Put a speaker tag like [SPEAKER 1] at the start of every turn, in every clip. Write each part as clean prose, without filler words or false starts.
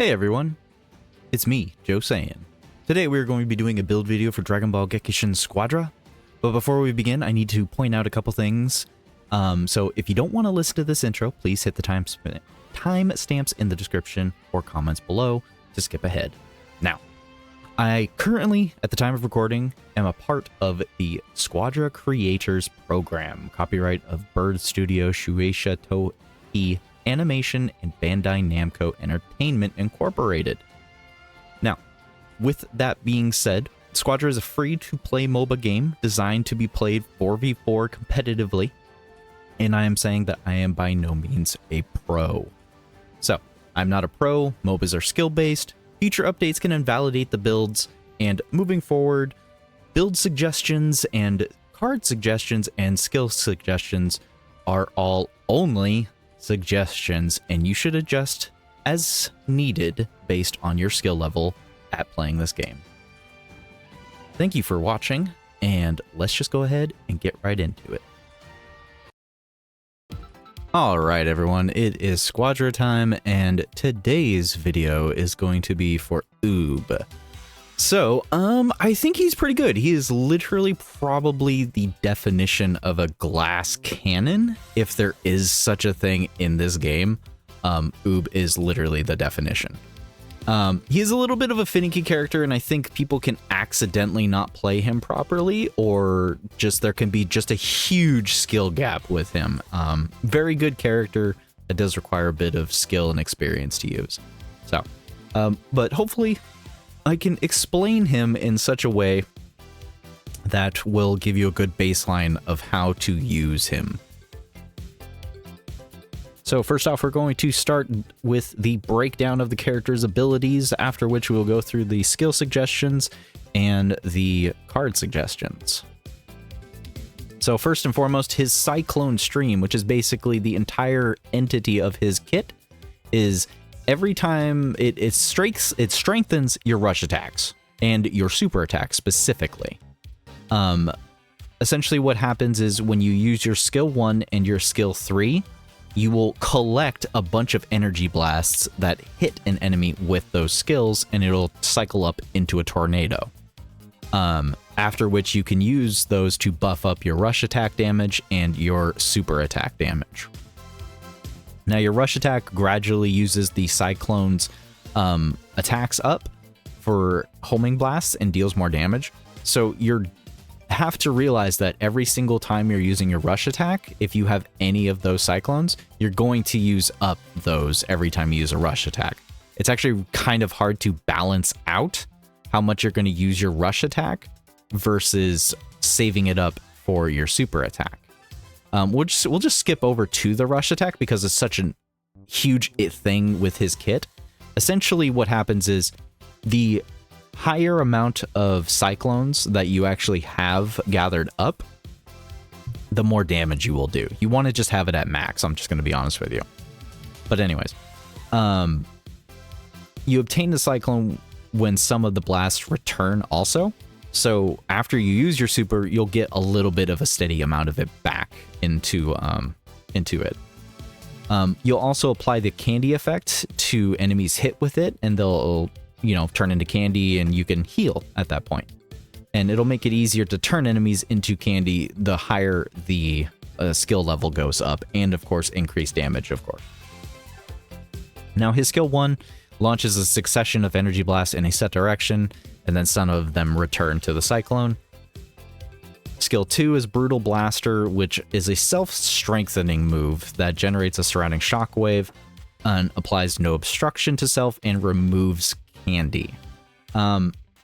[SPEAKER 1] Hey everyone, it's me, Joe Saiyan. Today we're going to be doing a build video for Dragon Ball Gekishin Squadra, but before we begin I need to point out a couple things. So if you don't want to listen to this intro, please hit the timestamps in the description or comments below to skip ahead. Now, I currently, at the time of recording, am a part of the Squadra Creators Program, copyright of Bird Studio, SHUEISHA, TOEI, Animation, and Bandai Namco Entertainment Incorporated. Now, with that being said, Squadra is a free-to-play MOBA game designed to be played 4v4 competitively, and I am saying that I am by no means a pro. So, I'm not a pro, MOBAs are skill-based, future updates can invalidate the builds, and moving forward, build suggestions and card suggestions and skill suggestions are all only suggestions, and you should adjust as needed based on your skill level at playing this game. Thank you for watching, and let's just go ahead and get right into it. Alright everyone, it is Squadra time, and today's video is going to be for Oob. So, I think he's pretty good. He is literally probably the definition of a glass cannon, if there is such a thing in this game. Oob is literally the definition. He is a little bit of a finicky character, and I think people can accidentally not play him properly, or just there can be just a huge skill gap with him. Very good character that does require a bit of skill and experience to use. So, but hopefully I can explain him in such a way that will give you a good baseline of how to use him. So first off, we're going to start with the breakdown of the character's abilities, after which we will go through the skill suggestions and the card suggestions. So first and foremost, his Cyclone Stream, which is basically the entire entity of his kit, is every time it strengthens your rush attacks and your super attacks specifically. Essentially what happens is when you use your skill 1 and your skill 3, you will collect a bunch of energy blasts that hit an enemy with those skills, and it'll cycle up into a tornado. After which you can use those to buff up your rush attack damage and your super attack damage. Now your rush attack gradually uses the Cyclone's attacks up for homing blasts and deals more damage. So you have to realize that every single time you're using your rush attack, if you have any of those Cyclones, you're going to use up those every time you use a rush attack. It's actually kind of hard to balance out how much you're going to use your rush attack versus saving it up for your super attack. We'll just skip over to the rush attack because it's such a huge thing with his kit. Essentially what happens is the higher amount of Cyclones that you actually have gathered up, the more damage you will do. You want to just have it at max, I'm just going to be honest with you. But anyways, you obtain the Cyclone when some of the blasts return also. So after you use your super, you'll get a little bit of a steady amount of it back into it. You'll also apply the candy effect to enemies hit with it, and they'll, you know, turn into candy, and you can heal at that point. And it'll make it easier to turn enemies into candy the higher the skill level goes up, and of course increase damage, of course. Now his skill 1 launches a succession of energy blasts in a set direction, and then some of them return to the Cyclone. Skill 2 is Brutal Blaster, which is a self-strengthening move that generates a surrounding shockwave and applies no obstruction to self and removes candy.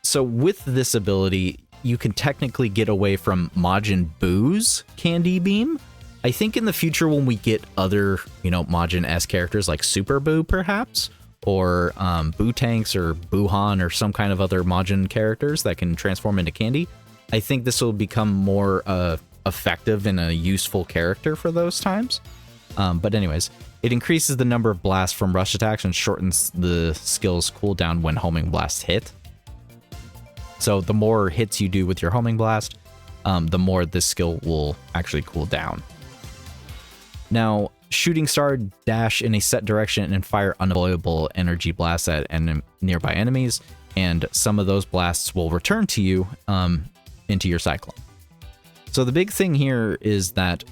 [SPEAKER 1] So with this ability, you can technically get away from Majin Buu's Candy Beam. I think in the future when we get other, you know, Majin-esque characters like Super Buu perhaps, or Buu Tanks or Buuhan or some kind of other Majin characters that can transform into candy, I think this will become more effective and a useful character for those times. But anyways, it increases the number of blasts from rush attacks and shortens the skill's cooldown when homing blasts hit. So the more hits you do with your homing blast, the more this skill will actually cool down. Now, Shooting Star, dash in a set direction and fire unavoidable energy blasts at nearby enemies, and some of those blasts will return to you into your Cyclone. So the big thing here is that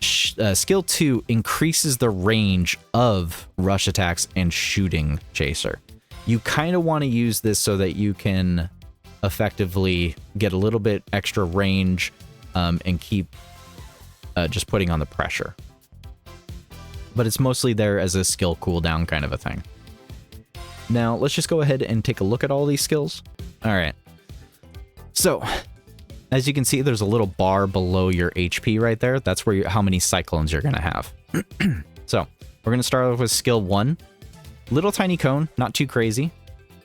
[SPEAKER 1] skill 2 increases the range of rush attacks and Shooting Chaser. You kind of want to use this so that you can effectively get a little bit extra range and keep just putting on the pressure. But it's mostly there as a skill cooldown kind of a thing. Now, let's just go ahead and take a look at all these skills. All right. So, as you can see, there's a little bar below your HP right there. That's where how many cyclones you're going to have. So, we're going to start off with skill 1. Little tiny cone, not too crazy.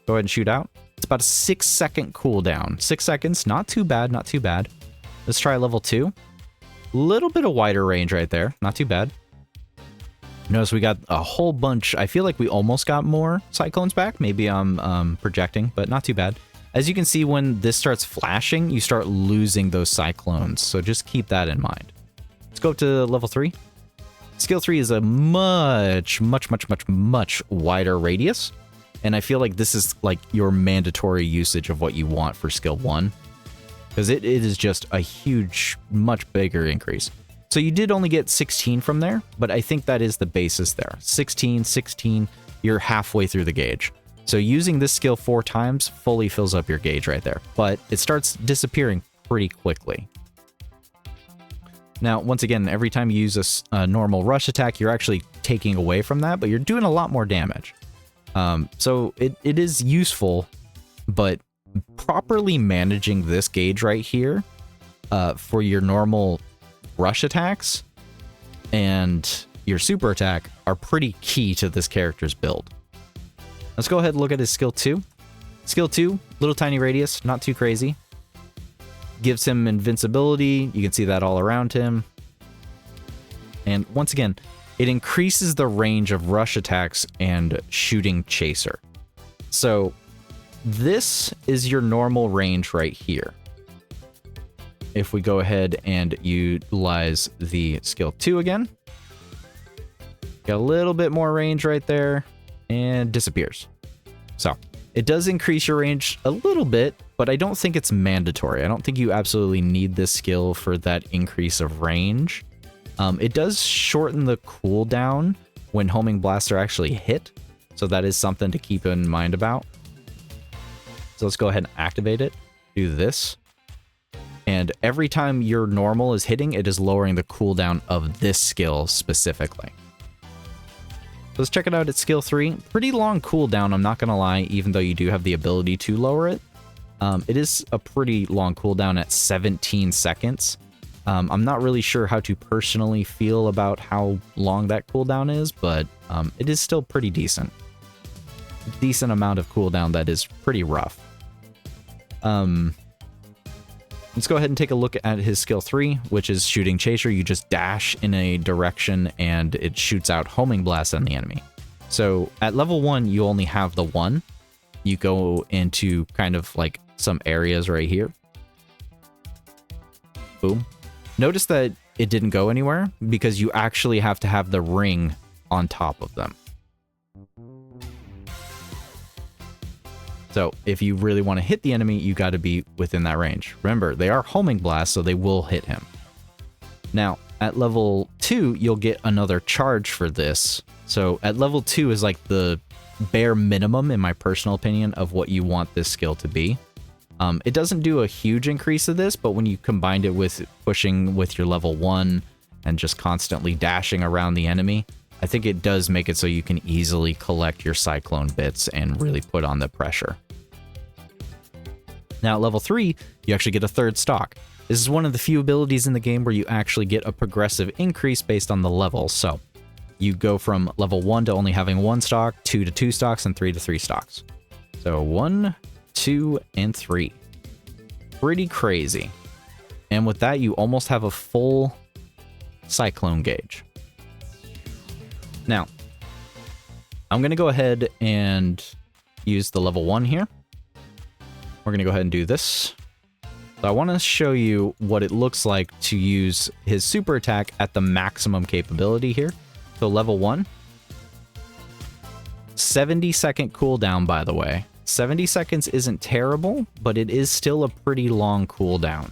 [SPEAKER 1] Go ahead and shoot out. It's about a 6-second cooldown. 6 seconds, not too bad, not too bad. Let's try level 2. Little bit of wider range right there, not too bad. Notice we got a whole bunch. I feel like we almost got more cyclones back. Maybe I'm projecting, but not too bad. As you can see, when this starts flashing, you start losing those cyclones. So just keep that in mind. Let's go up to level 3. Skill 3 is a much wider radius. And I feel like this is like your mandatory usage of what you want for skill 1. Because it is just a huge, much bigger increase. So you did only get 16 from there, but I think that is the basis there. 16, you're halfway through the gauge. So using this skill 4 times fully fills up your gauge right there, but it starts disappearing pretty quickly. Now, once again, every time you use a normal rush attack, you're actually taking away from that, but you're doing a lot more damage. So it is useful, but properly managing this gauge right here for your normal rush attacks and your super attack are pretty key to this character's build. Let's go ahead and look at his skill 2. Skill 2, little tiny radius, not too crazy. Gives him invincibility. You can see that all around him. And once again, it increases the range of rush attacks and Shooting Chaser. So this is your normal range right here. If we go ahead and utilize the skill 2 again, got a little bit more range right there and disappears. So it does increase your range a little bit, but I don't think it's mandatory. I don't think you absolutely need this skill for that increase of range. It does shorten the cooldown when homing blasts are actually hit. So that is something to keep in mind about. So let's go ahead and activate it. Do this. And every time your normal is hitting, it is lowering the cooldown of this skill specifically. Let's check it out at skill 3. Pretty long cooldown, I'm not going to lie, even though you do have the ability to lower it. It is a pretty long cooldown at 17 seconds. I'm not really sure how to personally feel about how long that cooldown is, but it is still pretty decent. Decent amount of cooldown that is pretty rough. Let's go ahead and take a look at his skill 3, which is Shooting Chaser. You just dash in a direction and it shoots out homing blasts on the enemy. So at level 1, you only have the 1. You go into kind of like some areas right here. Boom. Notice that it didn't go anywhere because you actually have to have the ring on top of them. So if you really want to hit the enemy, you got to be within that range. Remember, they are homing blasts, so they will hit him. Now, at level 2, you'll get another charge for this. So at level 2 is like the bare minimum, in my personal opinion, of what you want this skill to be. It doesn't do a huge increase of this, but when you combined it with pushing with your level 1 and just constantly dashing around the enemy, I think it does make it so you can easily collect your cyclone bits and really put on the pressure. Now at level 3, you actually get a third stock. This is one of the few abilities in the game where you actually get a progressive increase based on the level. So you go from level 1 to only having 1 stock, 2 to 2 stocks, and 3 to 3 stocks. So 1, 2, and 3. Pretty crazy. And with that, you almost have a full cyclone gauge. Now, I'm going to go ahead and use the level 1 here. We're going to go ahead and do this. So I want to show you what it looks like to use his super attack at the maximum capability here. So level 1. 70-second cooldown, by the way. 70 seconds isn't terrible, but it is still a pretty long cooldown.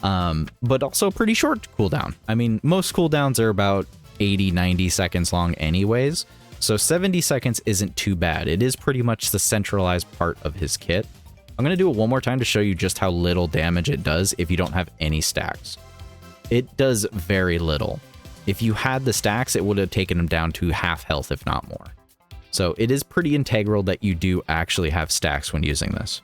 [SPEAKER 1] But also a pretty short cooldown. I mean, most cooldowns are about 80-90 seconds long anyways. So 70 seconds isn't too bad. It is pretty much the centralized part of his kit. I'm going to do it one more time to show you just how little damage it does if you don't have any stacks. It does very little. If you had the stacks, it would have taken him down to half health, if not more. So it is pretty integral that you do actually have stacks when using this.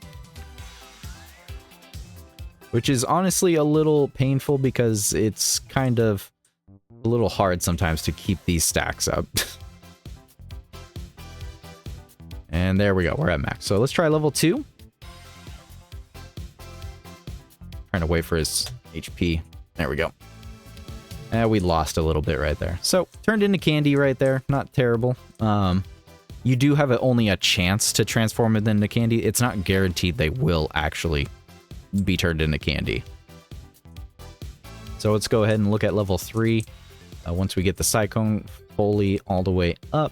[SPEAKER 1] Which is honestly a little painful because it's kind of a little hard sometimes to keep these stacks up. And there we go, we're at max. So let's try level 2. Trying to wait for his HP. There we go. We lost a little bit right there. So turned into candy right there. Not terrible. You do have only a chance to transform it into candy. It's not guaranteed they will actually be turned into candy. So let's go ahead and look at level 3. Once we get the Cyclone fully all the way up.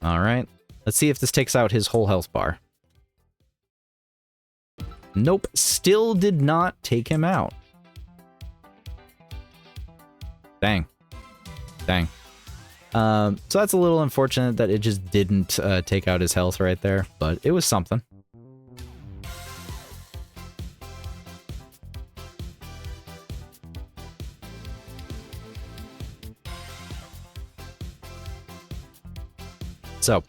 [SPEAKER 1] All right, let's see if this takes out his whole health bar. Nope, still did not take him out. Dang. Dang. So that's a little unfortunate that it just didn't take out his health right there, but it was something. So,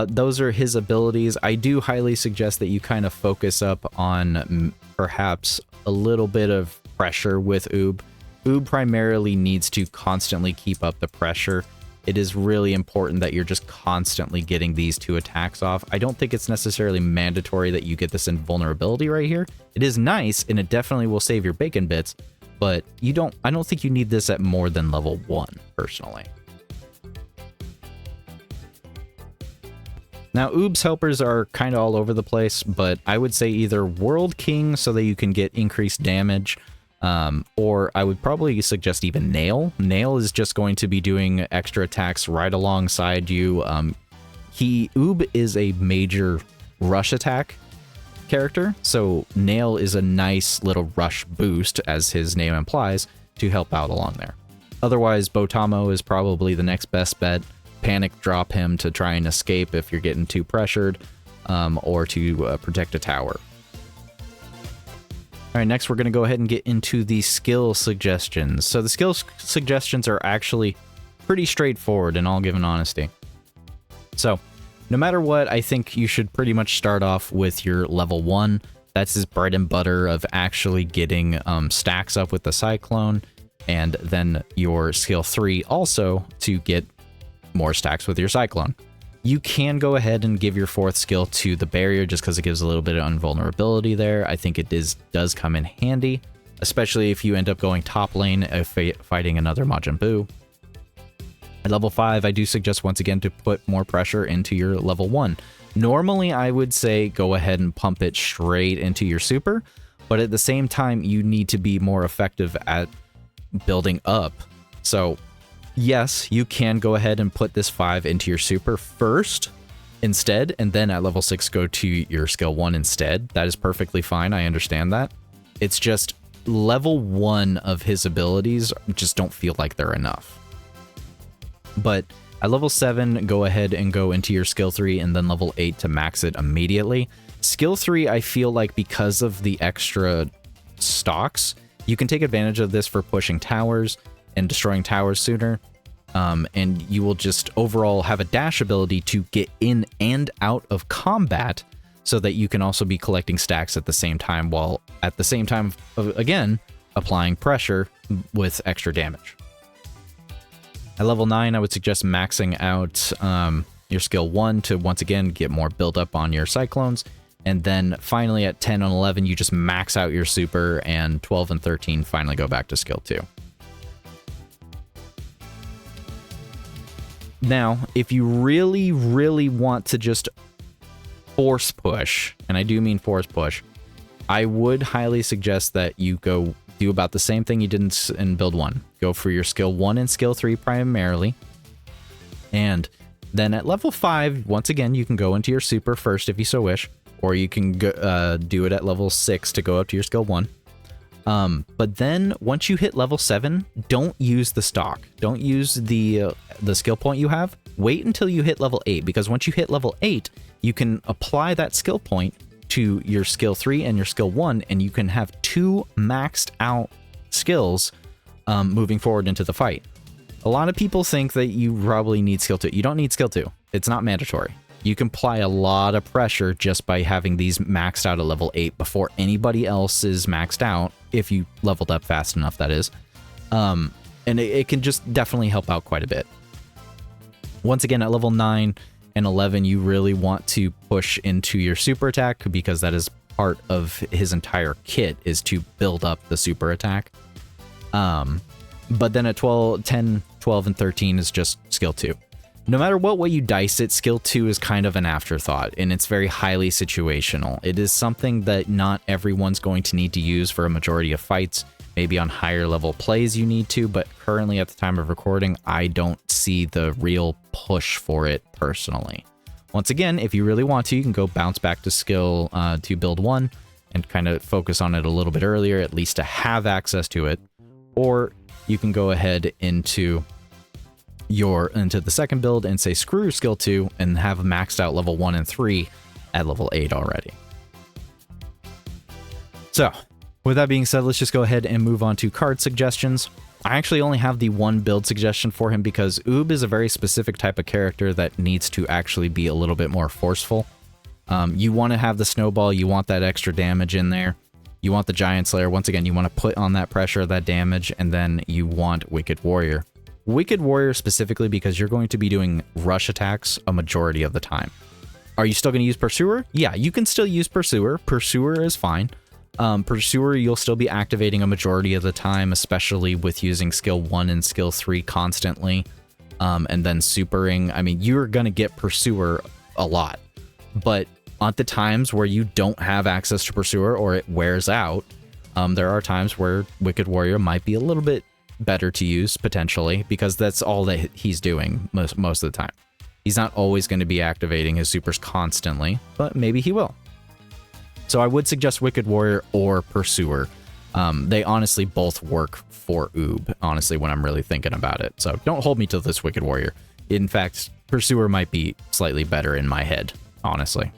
[SPEAKER 1] those are his abilities. I do highly suggest that you kind of focus up on perhaps a little bit of pressure with Oob. Oob primarily needs to constantly keep up the pressure. It is really important that you're just constantly getting these 2 attacks off. I don't think it's necessarily mandatory that you get this invulnerability right here. It is nice, and it definitely will save your bacon bits, but I don't think you need this at more than level 1, personally. Now, Oob's helpers are kind of all over the place, but I would say either World King so that you can get increased damage, or I would probably suggest even Nail. Nail is just going to be doing extra attacks right alongside you. Oob is a major rush attack character, so Nail is a nice little rush boost, as his name implies, to help out along there. Otherwise, Botamo is probably the next best bet. Panic drop him to try and escape if you're getting too pressured, or to protect a tower. All right, next we're going to go ahead and get into the skill suggestions. So the skill suggestions are actually pretty straightforward, in all given honesty. So no matter what, I think you should pretty much start off with your level 1. That's his bread and butter of actually getting stacks up with the Cyclone, and then your skill 3 also to get more stacks with your Cyclone. You can go ahead and give your 4th skill to the barrier just because it gives a little bit of invulnerability there. I think it does come in handy, especially if you end up going top lane fighting another Majin Buu. At level 5, I do suggest once again to put more pressure into your level 1. Normally, I would say go ahead and pump it straight into your super, but at the same time, you need to be more effective at building up. So yes, you can go ahead and put this 5 into your super first instead, and then at level 6 go to your skill 1 instead. That is perfectly fine, I understand that. It's just level 1 of his abilities just don't feel like they're enough. But at level 7, go ahead and go into your skill 3, and then level 8 to max it immediately. Skill 3, I feel like because of the extra stocks, you can take advantage of this for pushing towers and destroying towers sooner, and you will just overall have a dash ability to get in and out of combat so that you can also be collecting stacks at the same time, while at the same time, again, applying pressure with extra damage. At level 9, I would suggest maxing out your skill 1 to once again get more build up on your Cyclones, and then finally at 10 and 11 you just max out your super, and 12 and 13 finally go back to skill 2. Now, if you really, really want to just force push, and I do mean force push, I would highly suggest that you go do about the same thing you did in build 1. Go for your skill 1 and skill 3 primarily. And then at level 5, once again, you can go into your super first if you so wish, or you can go, do it at level 6 to go up to your skill 1. But then once you hit level 7, don't use the stock. Don't use the skill point you have. Wait until you hit level 8, because once you hit level 8, you can apply that skill point to your skill 3 and your skill 1, and you can have 2 maxed out skills moving forward into the fight. A lot of people think that you probably need skill 2. You don't need skill 2. It's not mandatory. You can apply a lot of pressure just by having these maxed out at level 8 before anybody else is maxed out, if you leveled up fast enough, that is. And it can just definitely help out quite a bit. Once again, at level 9 and 11, you really want to push into your super attack, because that is part of his entire kit, is to build up the super attack. But then at 10, 12, and 13 is just skill 2. No matter what way you dice it, skill 2 is kind of an afterthought, and it's very highly situational. It is something that not everyone's going to need to use for a majority of fights. Maybe on higher level plays you need to, but currently at the time of recording, I don't see the real push for it personally. Once again, if you really want to, you can go bounce back to skill to build 1 and kind of focus on it a little bit earlier, at least to have access to it. Or you can go ahead into the second build and say screw skill 2 and have maxed out level 1 and 3 at level 8 already. So with that being said, let's just go ahead and move on to card suggestions. I actually only have the one build suggestion for him because Oob is a very specific type of character that needs to actually be a little bit more forceful. You want to have the snowball, you want that extra damage in there. You want the Giant Slayer. Once again, you want to put on that pressure, that damage, and then you want Wicked Warrior. Wicked Warrior specifically because you're going to be doing rush attacks a majority of the time. Are you still going to use Pursuer? Yeah, you can still use Pursuer. Pursuer is fine. Pursuer, you'll still be activating a majority of the time, especially with using skill 1 and skill 3 constantly, and then supering. I mean, you're going to get Pursuer a lot, but at the times where you don't have access to Pursuer or it wears out, there are times where Wicked Warrior might be a little bit better to use, potentially, because that's all that he's doing most of the time. He's not always going to be activating his supers constantly, but maybe he will. So I would suggest Wicked Warrior or Pursuer. They honestly both work for Oob, honestly, when I'm really thinking about it. So don't hold me to this Wicked Warrior. In fact, Pursuer might be slightly better in my head, honestly.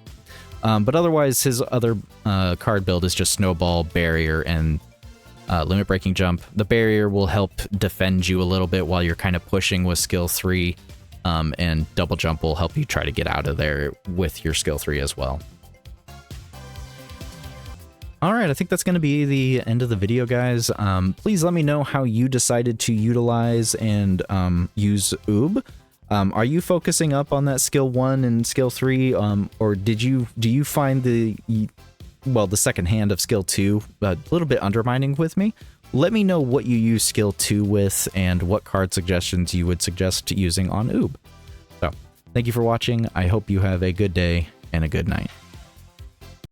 [SPEAKER 1] But otherwise, his other card build is just Snowball, Barrier, and Limit Breaking Jump. The Barrier will help defend you a little bit while you're kind of pushing with skill 3, and Double Jump will help you try to get out of there with your skill 3 as well. All right, I think that's going to be the end of the video, guys. Please let me know how you decided to utilize and use Oob. Are you focusing up on that skill 1 and skill 3, or do you find the second hand of skill 2 a little bit undermining with me? Let me know what you use skill 2 with and what card suggestions you would suggest using on Oob. So, thank you for watching. I hope you have a good day and a good night.